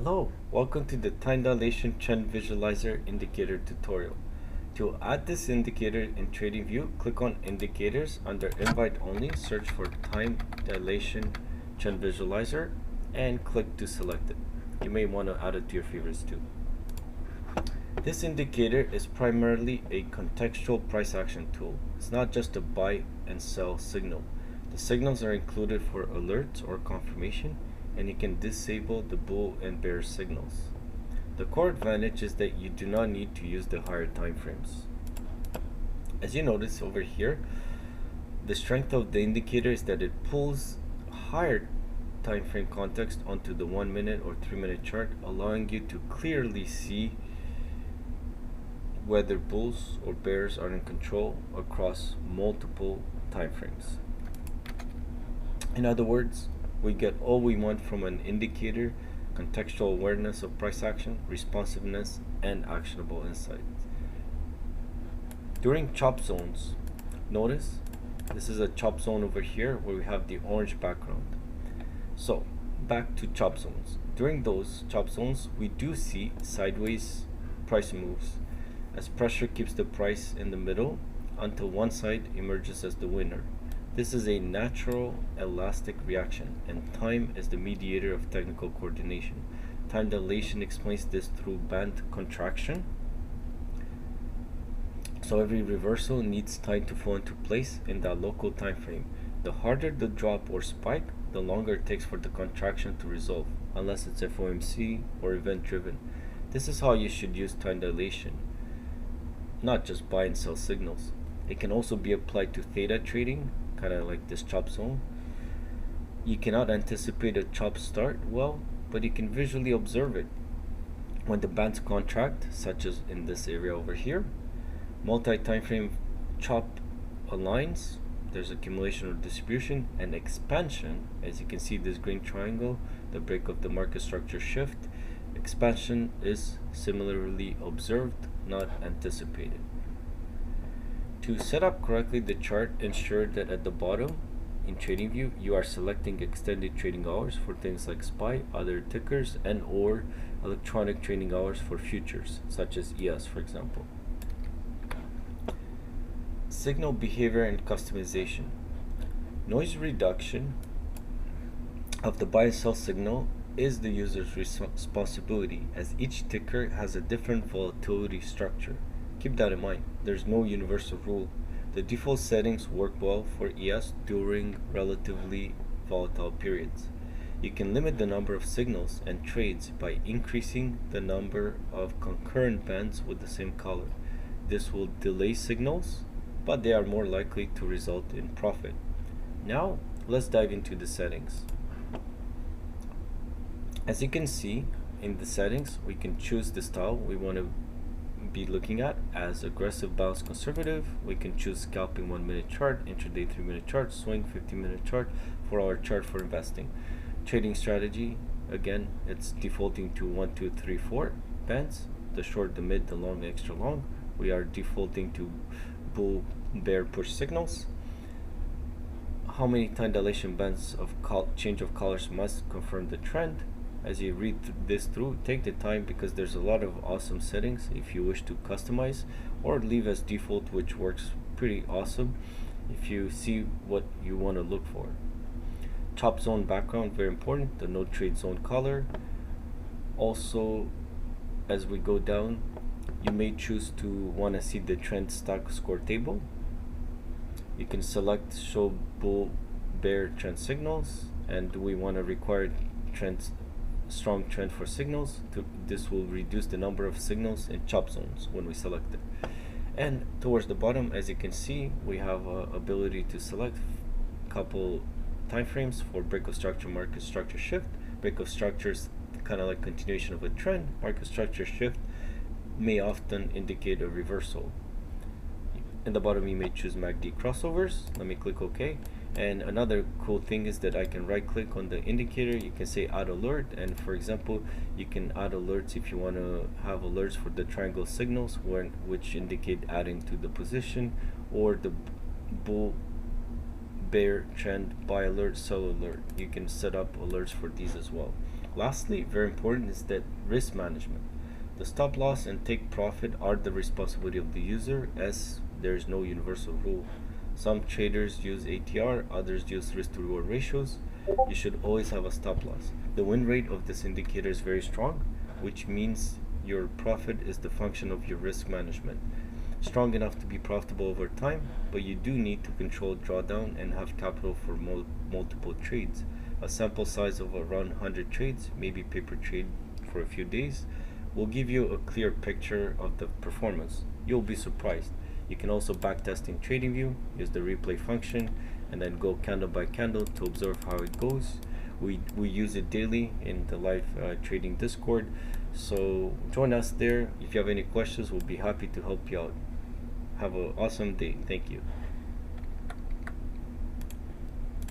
Hello, welcome to the time dilation trend visualizer indicator tutorial. To add this indicator in TradingView, click on indicators under invite only, search for time dilation trend visualizer and click to select it. You may want to add it to your favorites too. This indicator is primarily a contextual price action tool. It's not just a buy and sell signal. The signals are included for alerts or confirmation, and you can disable the bull and bear signals. The core advantage is that you do not need to use the higher time frames. As you notice over here, the strength of the indicator is that it pulls higher time frame context onto the 1 minute or 3 minute chart, allowing you to clearly see whether bulls or bears are in control across multiple time frames. In other words, we get all we want from an indicator: contextual awareness of price action, responsiveness, and actionable insights. During chop zones, notice this is a chop zone over here where we have the orange background. So back to chop zones. During those chop zones, we do see sideways price moves as pressure keeps the price in the middle until one side emerges as the winner. This is a natural elastic reaction, and time is the mediator of technical coordination. Time dilation explains this through band contraction. So every reversal needs time to fall into place in that local time frame. The harder the drop or spike, the longer it takes for the contraction to resolve, unless it's FOMC or event driven. This is how you should use time dilation, not just buy and sell signals. It can also be applied to theta trading, kind of like this chop zone. You cannot anticipate a chop start well, but you can visually observe it. When the bands contract, such as in this area over here, multi-time frame chop aligns, there's accumulation or distribution, and expansion. As you can see, this green triangle, the break of the market structure shift, expansion is similarly observed, not anticipated. To set up correctly the chart, ensure that at the bottom in TradingView you are selecting extended trading hours for things like SPY, other tickers, and or electronic trading hours for futures such as ES, for example. Signal behavior and customization. Noise reduction of the buy and sell signal is the user's responsibility, as each ticker has a different volatility structure. Keep that in mind. There's no universal rule. The default settings work well for ES during relatively volatile periods. You can limit the number of signals and trades by increasing the number of concurrent bands with the same color. This will delay signals, but they are more likely to result in profit. Now, let's dive into the settings. As you can see in the settings, we can choose the style we want to be looking at as aggressive, balanced, conservative. We can choose scalping 1 minute chart, intraday 3 minute chart, swing 15 minute chart, 4-hour chart for investing. Trading strategy, again, it's defaulting to 1, 2, 3, 4 bands, the short, the mid, the long, the extra long. We are defaulting to bull, bear, push signals. How many time dilation bands of change of colors must confirm the trend. As you read this through, take the time because there's a lot of awesome settings if you wish to customize, or leave as default, which works pretty awesome if you see what you want to look for. Chop zone background, very important, the no trade zone color. Also, as we go down, you may choose to want to see the trend stock score table. You can select show bull bear trend signals, and we want to require strong trend for signals. This will reduce the number of signals in chop zones when we select it. And towards the bottom, as you can see, we have ability to select a couple time frames for break of structure, market structure shift. Break of structure is kind of like continuation of a trend. Market structure shift may often indicate a reversal. In the bottom, you may choose MACD crossovers. Let me click OK. And another cool thing is that I can right click on the indicator. You can say add alert, and for example, you can add alerts if you want to have alerts for the triangle signals which indicate adding to the position, or the bull bear trend buy alert, sell alert. You can set up alerts for these as well. Lastly, very important, is that risk management. The stop loss and take profit are the responsibility of the user, as there is no universal rule. Some traders use ATR, others use risk to reward ratios. You should always have a stop loss. The win rate of this indicator is very strong, which means your profit is the function of your risk management. Strong enough to be profitable over time, but you do need to control drawdown and have capital for multiple trades. A sample size of around 100 trades, maybe paper trade for a few days, will give you a clear picture of the performance. You'll be surprised. You can also backtest in TradingView, use the replay function, and then go candle by candle to observe how it goes. We use it daily in the live trading Discord, so join us there. If you have any questions, we'll be happy to help you out. Have an awesome day. Thank you.